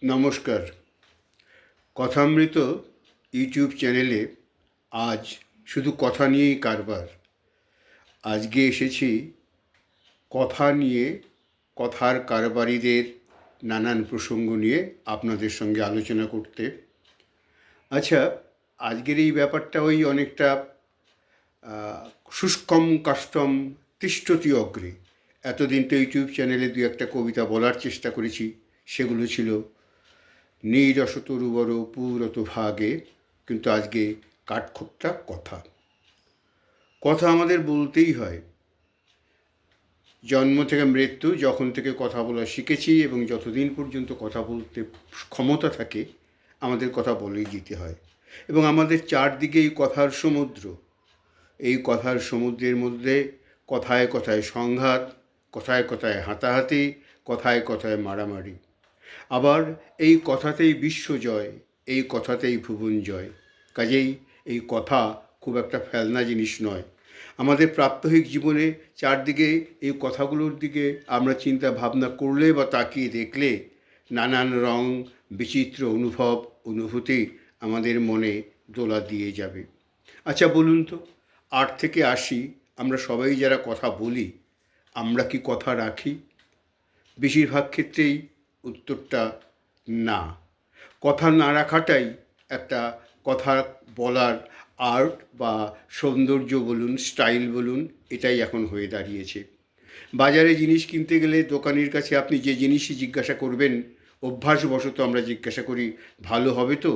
নমস্কার। কথামৃত ইউটিউব চ্যানেলে আজ শুধু কথা নিয়েই কারবার। আজকে এসেছি কথা নিয়ে, কথার কারবারিদের নানান প্রসঙ্গ নিয়ে আপনাদের সঙ্গে আলোচনা করতে। আচ্ছা, আজকের এই ব্যাপারটা ওই অনেকটা শুষ্কম কাষ্টম তিষ্ঠতি অগ্রে। এতদিন তো ইউটিউব চ্যানেলে দু একটা কবিতা বলার চেষ্টা করেছি, সেগুলো ছিল নীরসতরুবর পুরত ভাগে, কিন্তু আজকে কাঠখোট্টা কথা। কথা আমাদের বলতেই হয়। জন্ম থেকে মৃত্যু, যখন থেকে কথা বলা শিখেছি এবং যতদিন পর্যন্ত কথা বলতে ক্ষমতা থাকে আমাদের কথা বলেই যেতে হয়। এবং আমাদের চারদিকে এই কথার সমুদ্র। এই কথার সমুদ্রের মধ্যে কথায় কথায় সংঘাত, কথায় কথায় হাতাহাতি, কথায় কথায় মারামারি। আবার এই কথাতেই বিশ্বজয়, এই কথাতেই ভুবন জয়। কাজেই এই কথা খুব একটা ফেলনা জিনিস নয়। আমাদের প্রাত্যহিক জীবনে চারদিকে এই কথাগুলোর দিকে আমরা চিন্তা ভাবনা করলে বা তাকিয়ে দেখলে নানান রং, বিচিত্র অনুভব, অনুভূতি আমাদের মনে দোলা দিয়ে যাবে। আচ্ছা বলুন তো, 8 থেকে 80 আমরা সবাই যারা কথা বলি, আমরা কি কথা রাখি? বেশিরভাগ ক্ষেত্রেই উত্তরটা না। কথা না রাখাটাই একটা কথা বলার আর্ট বা সৌন্দর্য বলুন, স্টাইল বলুন, এটাই এখন হয়ে দাঁড়িয়েছে। বাজারে জিনিস কিনতে গেলে দোকানির কাছে আপনি যে জিনিসই জিজ্ঞাসা করবেন, অভ্যাসবশত আমরা জিজ্ঞাসা করি ভালো হবে তো,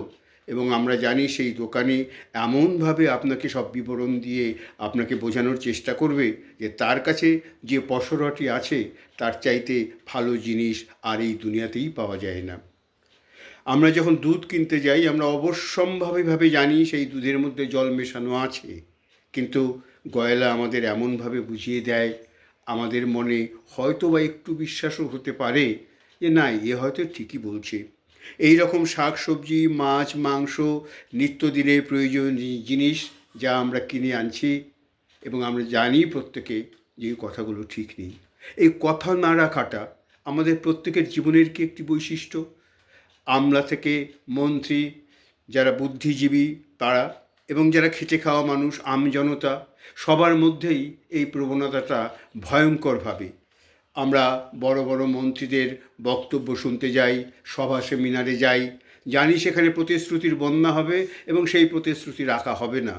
এবং আমরা জানি সেই দোকানি এমনভাবে আপনাকে সব বিবরণ দিয়ে আপনাকে বোঝানোর চেষ্টা করবে যে তার কাছে যে পসরাটি আছে তার চাইতে ভালো জিনিস আর এই দুনিয়াতেই পাওয়া যায় না। আমরা যখন দুধ কিনতে যাই আমরা অবশ্যম্ভাবীভাবে জানি সেই দুধের মধ্যে জল মেশানো আছে, কিন্তু গয়লা আমাদের এমনভাবে বুঝিয়ে দেয়, আমাদের মনে হয়তো বা একটু বিশ্বাসও হতে পারে যে না, এ হয়তো ঠিকই বলছে। এই রকম শাক সবজি, মাছ, মাংস, নিত্যদিনের প্রয়োজনীয় জিনিস যা আমরা কিনে আনছি এবং আমরা জানি প্রত্যেকে যে এই কথাগুলো ঠিক নেই। এই কথা না রাখাটা আমাদের প্রত্যেকের জীবনের কি একটি বৈশিষ্ট্য? আমলা থেকে মন্ত্রী, যারা বুদ্ধিজীবী তারা, এবং যারা খেটে খাওয়া মানুষ, আমজনতা, সবার মধ্যেই এই প্রবণতাটা ভয়ঙ্করভাবে। আমরা বড় বড় মন্ত্রীদের বক্তব্য শুনতে যাই, সভা সেমিনারে যাই, জানি সেখানে প্রতিশ্রুতির বন্যা হবে এবং সেই প্রতিশ্রুতি রাখা হবে না।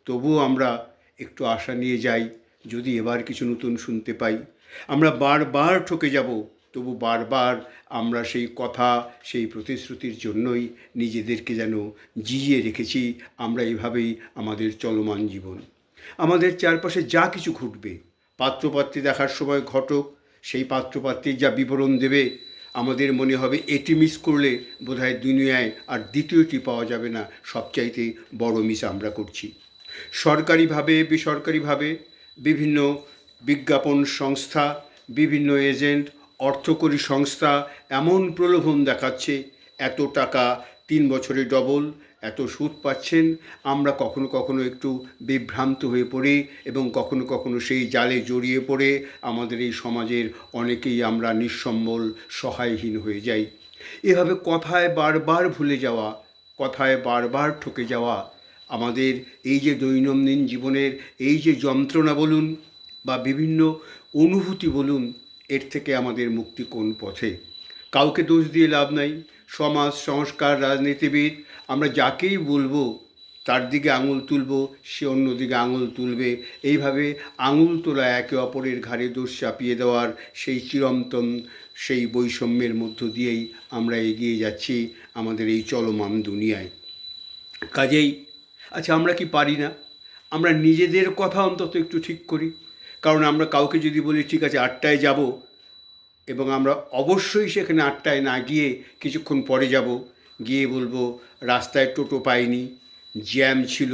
তবুও আমরা একটু আশা নিয়ে যাই, যদি এবার কিছু নতুন শুনতে পাই। আমরা বারবার ঠকে যাব, তবু বারবার আমরা সেই কথা, সেই প্রতিশ্রুতির জন্যই নিজেদেরকে যেন জিইয়ে রেখেছি। আমরা এভাবেই আমাদের চলমান জীবন। আমাদের চারপাশে যা কিছু ঘটবে, পাত্রপাত্রী দেখার সময় ঘটক সেই পাত্রপাত্রীর যা বিবরণ দেবে, আমাদের মনে হবে এটি মিস করলে বোধহয় দুনিয়ায় আর দ্বিতীয়টি পাওয়া যাবে না, সবচাইতে বড় মিস আমরা করছি। সরকারিভাবে বেসরকারিভাবে বিভিন্ন বিজ্ঞাপন সংস্থা, বিভিন্ন এজেন্ট, অর্থকরী সংস্থা এমন প্রলোভন দেখাচ্ছে, এত টাকা 3 বছরে ডবল, এত সুদ পাচ্ছেন। আমরা কখনো কখনো একটু বিভ্রান্ত হয়ে পড়ি এবং কখনো কখনো সেই জালে জড়িয়ে পড়ে আমাদের এই সমাজের অনেকেই আমরা নিঃসম্বল, সহায়হীন হয়ে যাই। এভাবে কথায় বারবার ভুলে যাওয়া, কথায় বারবার ঠকে যাওয়া আমাদের এই যে দৈনন্দিন জীবনের এই যে যন্ত্রণা বলুন বা বিভিন্ন অনুভূতি বলুন, এর থেকে আমাদের মুক্তি কোন পথে? কাউকে দোষ দিয়ে লাভ নাই। সমাজ, সংস্কার, রাজনীতিবিদ, আমরা যাকেই বলবো তার দিকে আঙুল তুলব, সে অন্যদিকে আঙুল তুলবে। এইভাবে আঙুল তোলা, একে অপরের ঘাড়ে দোষ চাপিয়ে দেওয়ার সেই চিরন্তন সেই বৈষম্যের মধ্য দিয়েই আমরা এগিয়ে যাচ্ছি আমাদের এই চলমান দুনিয়ায়। কাজেই আচ্ছা, আমরা কি পারি না আমরা নিজেদের কথা অন্তত একটু ঠিক করি? কারণ আমরা কাউকে যদি বলি ঠিক আছে 8টায় যাব, এবং আমরা অবশ্যই সেখানে 8টায় না গিয়ে কিছুক্ষণ পরে যাব, গিয়ে বলবো রাস্তায় টোটো পাইনি, জ্যাম ছিল,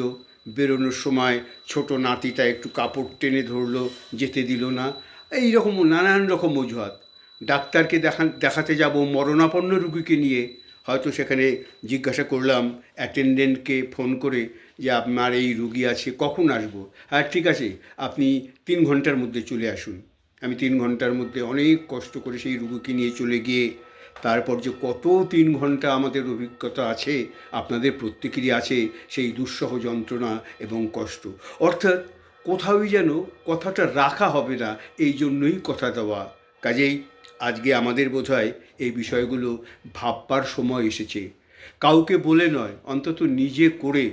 বেরোনোর সময় ছোট নাতিটা একটু কাপড় টেনে ধরলো, যেতে দিল না, এই রকম নানান রকম অজুহাত। ডাক্তারকে দেখাতে যাব মরণাপন্ন রুগীকে নিয়ে, হয়তো সেখানে জিজ্ঞাসা করলাম অ্যাটেন্ডেন্টকে ফোন করে যে আপনার এই রুগী আছে, কখন আসবো? হ্যাঁ ঠিক আছে, আপনি 3 ঘন্টার মধ্যে চলে আসুন। আমি 3 ঘন্টার মধ্যে অনেক কষ্ট করে সেই রুগীকে নিয়ে চলে গিয়ে তারপর যে কত 3 ঘন্টা আমাদের অভিজ্ঞতা আছে, আপনাদের প্রত্যেকেরই আছে সেই দুঃসহ যন্ত্রণা এবং কষ্ট। অর্থাৎ কোথাওই যেন কথাটা রাখা হবে না, এই জন্যই কথা দেওয়া। কাজেই আজকে আমাদের বোধহয় এই বিষয়গুলো ভাববার সময় এসেছে, কাউকে বলে নয়, অন্তত নিজে করে।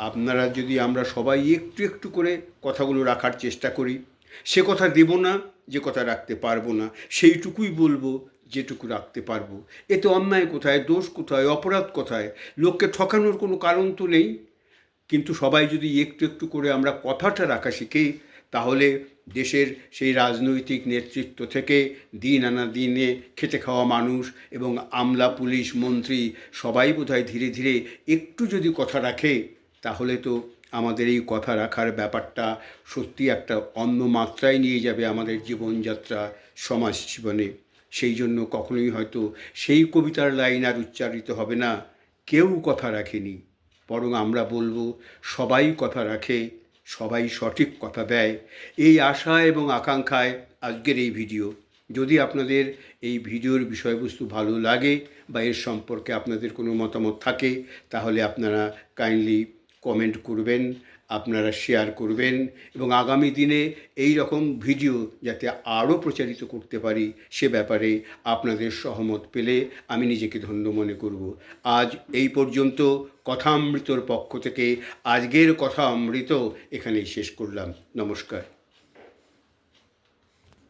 আপনারা যদি আমরা সবাই একটু একটু করে কথাগুলো রাখার চেষ্টা করি, সে কথা দেব না যে কথা রাখতে পারবো না, সেইটুকুই বলবো যেটুকু রাখতে পারবো। এতে অন্যায় কোথায়, দোষ কোথায়, অপরাধ কোথায়? লোককে ঠকানোর কোনো কারণ তো নেই। কিন্তু সবাই যদি একটু একটু করে আমরা কথাটা রাখা শিখি, তাহলে দেশের সেই রাজনৈতিক নেতৃত্ব থেকে দিন আনা দিনে খেটে খাওয়া মানুষ এবং আমলা, পুলিশ, মন্ত্রী সবাই বোধহয় ধীরে ধীরে একটু যদি কথা রাখে, তাহলে তো আমাদের এই কথা রাখার ব্যাপারটা সত্যি একটা অন্য মাত্রায় নিয়ে যাবে আমাদের জীবনযাত্রা, সমাজ জীবনে। সেই জন্য কখনোই হয়তো সেই কবিতার লাইন আর উচ্চারিত হবে না, কেউ কথা রাখেনি, বরং আমরা বলবো সবাই কথা রাখে, সবাই সঠিক কথা দেয়। এই আশা এবং আকাঙ্ক্ষায় আজকের এই ভিডিও। যদি আপনাদের এই ভিডিওর বিষয়বস্তু ভালো লাগে বা এর সম্পর্কে আপনাদের কোনো মতামত থাকে, তাহলে আপনারা কাইন্ডলি কমেন্ট করবেন, আপনারা শেয়ার করবেন, এবং আগামী দিনে এই রকম ভিডিও যাতে আরও প্রচারিত করতে পারি সে ব্যাপারে আপনাদের সহমত পেলে আমি নিজেকে ধন্য মনে করব। আজ এই পর্যন্ত কথামৃতর পক্ষ থেকে আজকের কথা অমৃত এখানেই শেষ করলাম। নমস্কার।